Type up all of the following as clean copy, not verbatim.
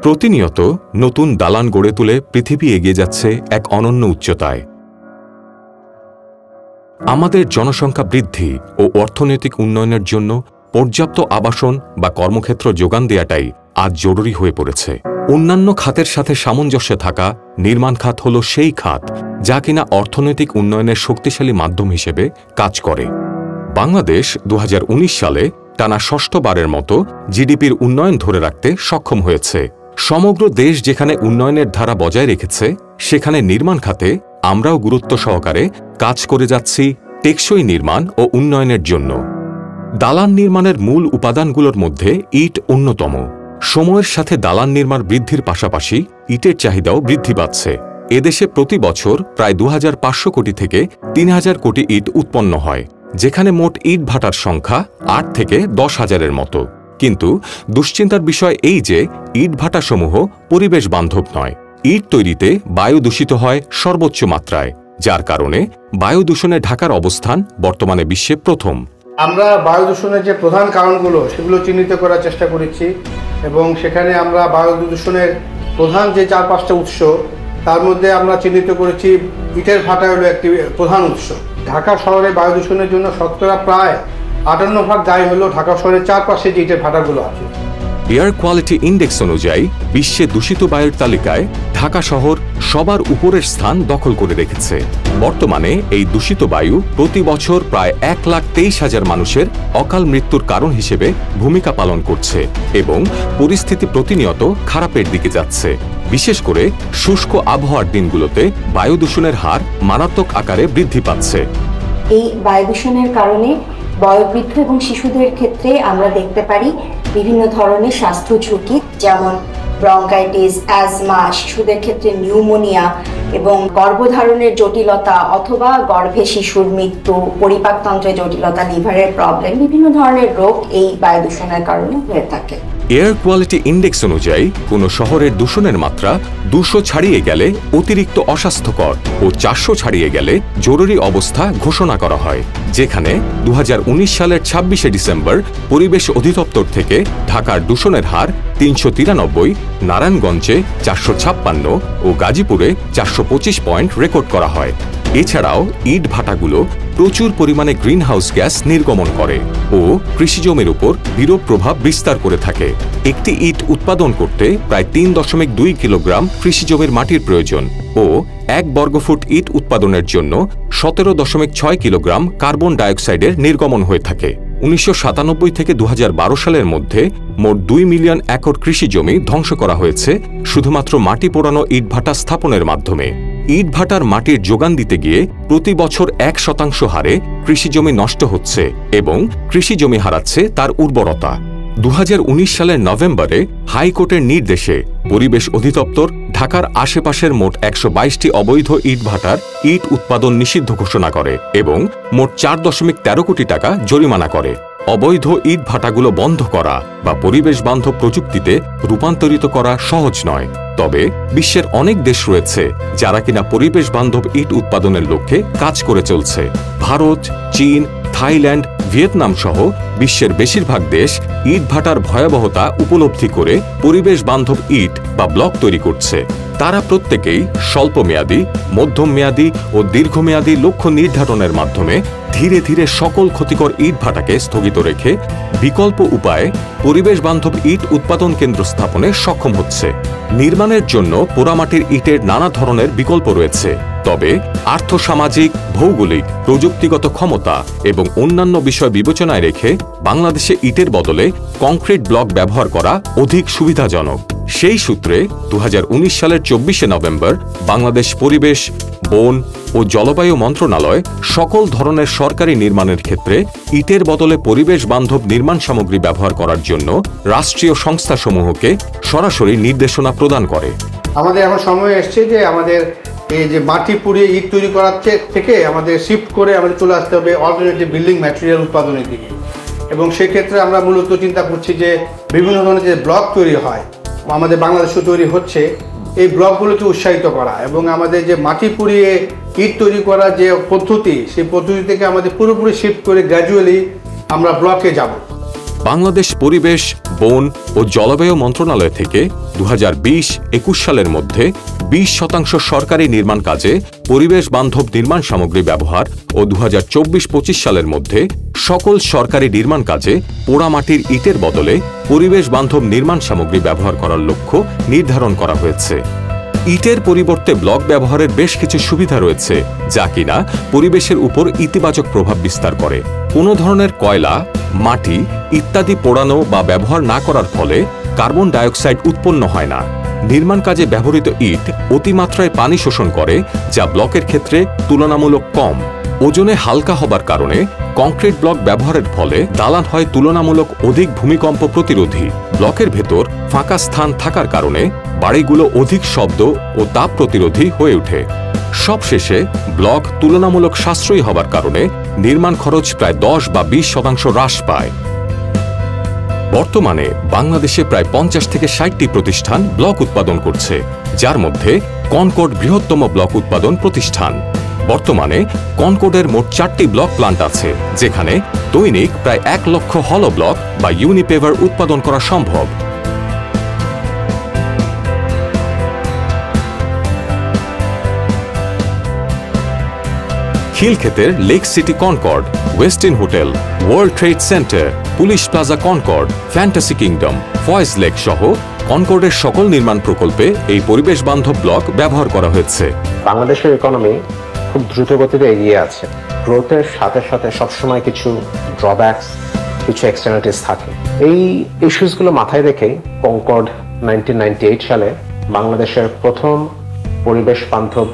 প্রতিনিয়ত নতুন দালান গড়ে তুলে পৃথিবী এগিয়ে যাচ্ছে এক অনন্য উচ্চতায়। আমাদের জনসংখ্যা বৃদ্ধি ও অর্থনৈতিক উন্নয়নের জন্য পর্যাপ্ত আবাসন বা কর্মক্ষেত্র যোগান দেওয়াটাই আজ জরুরি হয়ে পড়েছে। অন্যান্য খাতের সাথে সামঞ্জস্যে থাকা নির্মাণ খাত হল সেই খাত যা কিনা অর্থনৈতিক উন্নয়নের শক্তিশালী মাধ্যম হিসেবে কাজ করে। বাংলাদেশ 2019 সালে টানা ষষ্ঠবারের মতো জিডিপির উন্নয়ন ধরে রাখতে সক্ষম হয়েছে। সমগ্র দেশ যেখানে উন্নয়নের ধারা বজায় রেখেছে, সেখানে নির্মাণ খাতে আমরাও গুরুত্ব সহকারে কাজ করে যাচ্ছি টেকসই নির্মাণ ও উন্নয়নের জন্য। দালান নির্মাণের মূল উপাদানগুলোর মধ্যে ইট অন্যতম। সময়ের সাথে দালান নির্মাণ বৃদ্ধির পাশাপাশি ইটের চাহিদাও বৃদ্ধি পাচ্ছে। এদেশে প্রতি বছর প্রায় 2500 কোটি থেকে 3000 কোটি ইট উৎপন্ন হয়, যেখানে মোট ইট ভাটার সংখ্যা 8 থেকে 10,000-এর মতো। কিন্তু দুশ্চিন্তার বিষয় এই যে ইট ভাটাসমূহ পরিবেশ বান্ধব নয়। ইট তৈরিতে বায়ু দূষিত হয় সর্বোচ্চ মাত্রায়, যার কারণে বায়ু দূষণে ঢাকার অবস্থান বর্তমানে বিশ্বে প্রথম। আমরা বায়ু দূষণের যে প্রধান কারণগুলো সেগুলো চিহ্নিত করার চেষ্টা করেছি এবং সেখানে আমরা বায়ু দূষণের প্রধান যে 4-5টা উৎস তার মধ্যে আমরা চিহ্নিত করেছি ইটের ভাটা হলো একটি প্রধান উৎস। ঢাকা শহরে বায়ু দূষণের জন্য শতকরা প্রায় 58% দায়ী হলো ঢাকা শহরের চারপাশে যে ইটের ভাটাগুলো আছে। এয়ার কোয়ালিটি ইন্ডেক্স অনুযায়ী বিশ্বে দূষিত বায়ুর তালিকায় ঢাকা শহর সবার উপরের স্থান দখল করে রেখেছে। বর্তমানে এই দূষিত বায়ু প্রতি বছর প্রায় 1,23,000 মানুষের অকাল মৃত্যুর কারণ হিসেবে ভূমিকা পালন করছে এবং পরিস্থিতি প্রতিনিয়ত খারাপের দিকে যাচ্ছে। বিশেষ করে শুষ্ক আবহাওয়ার দিনগুলোতে বায়ু দূষণের হার মারাত্মক আকারে বৃদ্ধি পাচ্ছে। এই বায়ু দূষণের কারণে বয়োবৃদ্ধ এবং শিশুদের ক্ষেত্রে আমরা দেখতে পারি বিভিন্ন ধরনের স্বাস্থ্য ঝুঁকি, যেমন ব্রঙ্কাইটিস, অ্যাজমা, শিশুদের ক্ষেত্রে নিউমোনিয়া এবং গর্ভধারণের জটিলতা অথবা গর্ভে শিশুর মৃত্যু, পরিপাকতন্ত্রের জটিলতা, লিভারের প্রবলেম, বিভিন্ন ধরনের রোগ এই বায়ু দূষণের কারণে হয়ে থাকে। এয়ার কোয়ালিটি ইন্ডেক্স অনুযায়ী কোনো শহরের দূষণের মাত্রা 200 ছাড়িয়ে গেলে অতিরিক্ত অস্বাস্থ্যকর ও 400 ছাড়িয়ে গেলে জরুরি অবস্থা ঘোষণা করা হয়, যেখানে 2019 সালের 26শে ডিসেম্বর পরিবেশ অধিদপ্তর থেকে ঢাকার দূষণের হার 393, নারায়ণগঞ্জে 456 ও গাজীপুরে 425 পয়েন্ট রেকর্ড করা হয়। এছাড়াও ইট ভাটাগুলো প্রচুর পরিমাণে গ্রিনহাউস গ্যাস নির্গমন করে ও কৃষিজমির উপর বিরূপ প্রভাব বিস্তার করে থাকে। একটি ইট উৎপাদন করতে প্রায় 3.2 কিলোগ্রাম কৃষিজমির মাটির প্রয়োজন ও 1 বর্গফুট ইট উৎপাদনের জন্য 17.6 কিলোগ্রাম কার্বন ডাইঅক্সাইডের নির্গমন হয়ে থাকে। 1997 থেকে 2012 সালের মধ্যে মোট 2 মিলিয়ন একর কৃষিজমি ধ্বংস করা হয়েছে শুধুমাত্র মাটি পোড়ানো ইটভাটা স্থাপনের মাধ্যমে। ইটভাটার মাটির যোগান দিতে গিয়ে প্রতি বছর 1% হারে কৃষিজমি নষ্ট হচ্ছে এবং কৃষিজমি হারাচ্ছে তার উর্বরতা। 2019 সালের নভেম্বরে হাইকোর্টের নির্দেশে পরিবেশ অধিদপ্তর ঢাকার আশেপাশের মোট 122টি অবৈধ ইটভাটার ইট উৎপাদন নিষিদ্ধ ঘোষণা করে এবং মোট 4.13 কোটি টাকা জরিমানা করে। অবৈধ ইট ভাটাগুলো বন্ধ করা বা পরিবেশ বান্ধব প্রযুক্তিতে রূপান্তরিত করা সহজ নয়, তবে বিশ্বের অনেক দেশ রয়েছে যারা কিনা পরিবেশ বান্ধব ইট উৎপাদনের লক্ষ্যে কাজ করে চলছে। ভারত, চীন, থাইল্যান্ড, ভিয়েতনাম সহ বিশ্বের বেশিরভাগ দেশ ইট ভাটার ভয়াবহতা উপলব্ধি করে পরিবেশ বান্ধব ইট বা ব্লক তৈরি করছে। তারা প্রত্যেকেই স্বল্পমেয়াদী, মধ্যমমেয়াদী ও দীর্ঘমেয়াদী লক্ষ্য নির্ধারণের মাধ্যমে ধীরে ধীরে সকল ক্ষতিকর ইট ভাটাকে স্থগিত রেখে বিকল্প উপায়ে পরিবেশ বান্ধব ইট উৎপাদন কেন্দ্র স্থাপনে সক্ষম হচ্ছে। নির্মাণের জন্য পোড়ামাটির ইটের নানা ধরনের বিকল্প রয়েছে, তবে আর্থসামাজিক, ভৌগোলিক, প্রযুক্তিগত ক্ষমতা এবং অন্যান্য বিষয় বিবেচনায় রেখে বাংলাদেশে ইটের বদলে কংক্রিট ব্লক ব্যবহার করা অধিক সুবিধাজনক। সেই সূত্রে 2019 সালের 24শে নভেম্বর বাংলাদেশ পরিবেশ, বন ও জলবায়ু মন্ত্রণালয় সকল ধরনের সরকারি নির্মাণের ক্ষেত্রে ইটের বদলে পরিবেশ বান্ধব নির্মাণ সামগ্রী ব্যবহার করার জন্য রাষ্ট্রীয় সংস্থাসমূহকে সরাসরি নির্দেশনা প্রদান করে। আমাদের এখন সময় এসছে যে আমাদের এই যে মাটি পুড়িয়ে ইট তৈরি করার থেকে আমাদের শিফট করে আমাদের চলে আসতে হবে অল্টারনেটিভ বিল্ডিং ম্যাটেরিয়াল উৎপাদনের দিকে। এবং সেক্ষেত্রে আমরা মূলত চিন্তা করছি যে বিভিন্ন ধরনের যে ব্লক তৈরি হয়, আমাদের বাংলাদেশে তৈরি হচ্ছে, এই ব্লকগুলোকে উৎসাহিত করা এবং আমাদের যে মাটি পুড়িয়ে ইট তৈরি করার যে পদ্ধতি, সেই পদ্ধতি থেকে আমাদের পুরোপুরি শিফট করে গ্র্যাজুয়ালি আমরা ব্লকে যাব। বাংলাদেশ পরিবেশ, বন ও জলবায়ু মন্ত্রণালয় থেকে 2020-21 সালের মধ্যে 20% সরকারি নির্মাণ কাজে পরিবেশ বান্ধব নির্মাণ সামগ্রী ব্যবহার ও 2024-25 সালের মধ্যে সকল সরকারি নির্মাণ কাজে পোড়ামাটির ইটের বদলে পরিবেশ বান্ধব নির্মাণ সামগ্রী ব্যবহার করার লক্ষ্য নির্ধারণ করা হয়েছে। ইটের পরিবর্তে ব্লক ব্যবহারের বেশ কিছু সুবিধা রয়েছে, যা কিনা পরিবেশের উপর ইতিবাচক প্রভাব বিস্তার করে। কোনো ধরনের কয়লা, মাটি ইত্যাদি পোড়ানো বা ব্যবহার না করার ফলে কার্বন ডাইঅক্সাইড উৎপন্ন হয় না। নির্মাণ কাজে ব্যবহৃত ইট অতিমাত্রায় পানি শোষণ করে, যা ব্লকের ক্ষেত্রে তুলনামূলক কম। ওজনে হালকা হবার কারণে কংক্রিট ব্লক ব্যবহারের ফলে দালান হয় তুলনামূলক অধিক ভূমিকম্প প্রতিরোধী। ব্লকের ভেতর ফাঁকা স্থান থাকার কারণে বাড়িগুলো অধিক শব্দ ও তাপ প্রতিরোধী হয়ে ওঠে। সবশেষে ব্লক তুলনামূলক সাশ্রয়ী হবার কারণে নির্মাণ খরচ প্রায় 10 বা 20% হ্রাস পায়। বর্তমানে বাংলাদেশে প্রায় 50 থেকে 60টি প্রতিষ্ঠান ব্লক উৎপাদন করছে, যার মধ্যে কনকর্ড বৃহত্তম ব্লক উৎপাদন প্রতিষ্ঠান। বর্তমানে কনকর্ডের মোট 4টি ব্লক প্লান্ট আছে, যেখানে দৈনিক প্রায় 1 লক্ষ হলো ব্লক বা ইউনিপেভার উৎপাদন করা সম্ভব। খিলক্ষেতের Lake City Concord, Westin hotel, World Trade Centre, police plaza Concord, Fantasy Kingdom, Foy's Lake সহ কনকর্ডের সকল নির্মাণ প্রকল্পে এই পরিবেশ বান্ধব ব্লক ব্যবহার করা হয়েছে। বাংলাদেশের ইকোনমি খুব দ্রুত গতিতে এগিয়ে আছে। গ্রোথের সাথে সাথে সবসময় কিছু ড্রব্যাকস, কিছু এক্সটার্নালিটিস থাকে। এই ইস্যুসগুলো মাথায় রেখেই কনকর্ড 1998 সালে বাংলাদেশের প্রথম পরিবেশ বান্ধব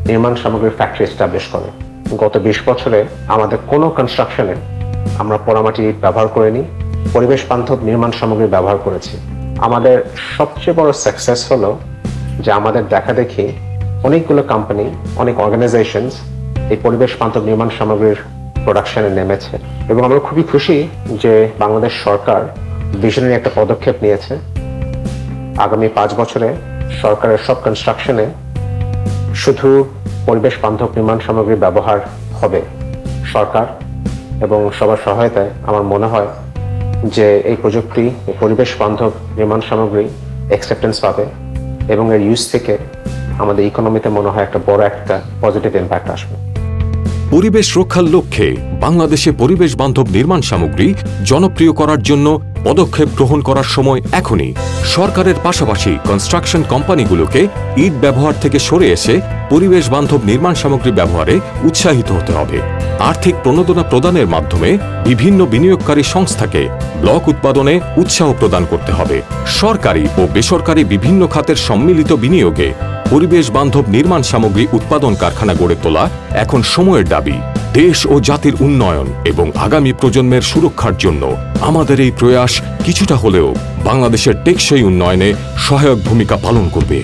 নির্মাণ সামগ্রীর ফ্যাক্টরি এস্টাবলিশ করে। গত 20 বছরে আমাদের কোনো কনস্ট্রাকশনে আমরা পোড়ামাটি ইট ব্যবহার করিনি, পরিবেশ বান্ধব নির্মাণ সামগ্রী ব্যবহার করেছি। আমাদের সবচেয়ে বড় সাকসেস হলো যে আমাদের দেখা দেখি অনেকগুলো কোম্পানি, অনেক অর্গানাইজেশনস এই পরিবেশ বান্ধব নির্মাণ সামগ্রীর প্রোডাকশনে নেমেছে এবং আমরা খুবই খুশি যে বাংলাদেশ সরকার ভিশনারি একটা পদক্ষেপ নিয়েছে। আগামী 5 বছরে সরকারের সব কনস্ট্রাকশনে শুধু পরিবেশ বান্ধব নির্মাণ সামগ্রী ব্যবহার হবে। সরকার এবং সবার সহায়তায় আমার মনে হয় যে এই প্রযুক্তি, এই পরিবেশ বান্ধব নির্মাণ সামগ্রী অ্যাকসেপ্টেন্স পাবে এবং এর ইউজ থেকে আমাদের ইকোনমিতে মনে হয় একটা বড় একটা পজিটিভ ইম্প্যাক্ট আসবে। পরিবেশ রক্ষার লক্ষ্যে বাংলাদেশে পরিবেশ বান্ধব নির্মাণ সামগ্রী জনপ্রিয় করার জন্য পদক্ষেপ গ্রহণ করার সময় এখনই। সরকারের পাশাপাশি কনস্ট্রাকশন কোম্পানিগুলোকে ইট ব্যবহার থেকে সরে এসে পরিবেশ বান্ধব নির্মাণ সামগ্রী ব্যবহারে উৎসাহিত হতে হবে। আর্থিক প্রণোদনা প্রদানের মাধ্যমে বিভিন্ন বিনিয়োগকারী সংস্থাকে ব্লক উৎপাদনে উৎসাহ প্রদান করতে হবে। সরকারি ও বেসরকারি বিভিন্ন খাতের সম্মিলিত বিনিয়োগে পরিবেশ বান্ধব নির্মাণ সামগ্রী উৎপাদন কারখানা গড়ে তোলা এখন সময়ের দাবি। দেশ ও জাতির উন্নয়ন এবং আগামী প্রজন্মের সুরক্ষার জন্য আমাদের এই প্রয়াস কিছুটা হলেও বাংলাদেশের টেকসই উন্নয়নে সহায়ক ভূমিকা পালন করবে।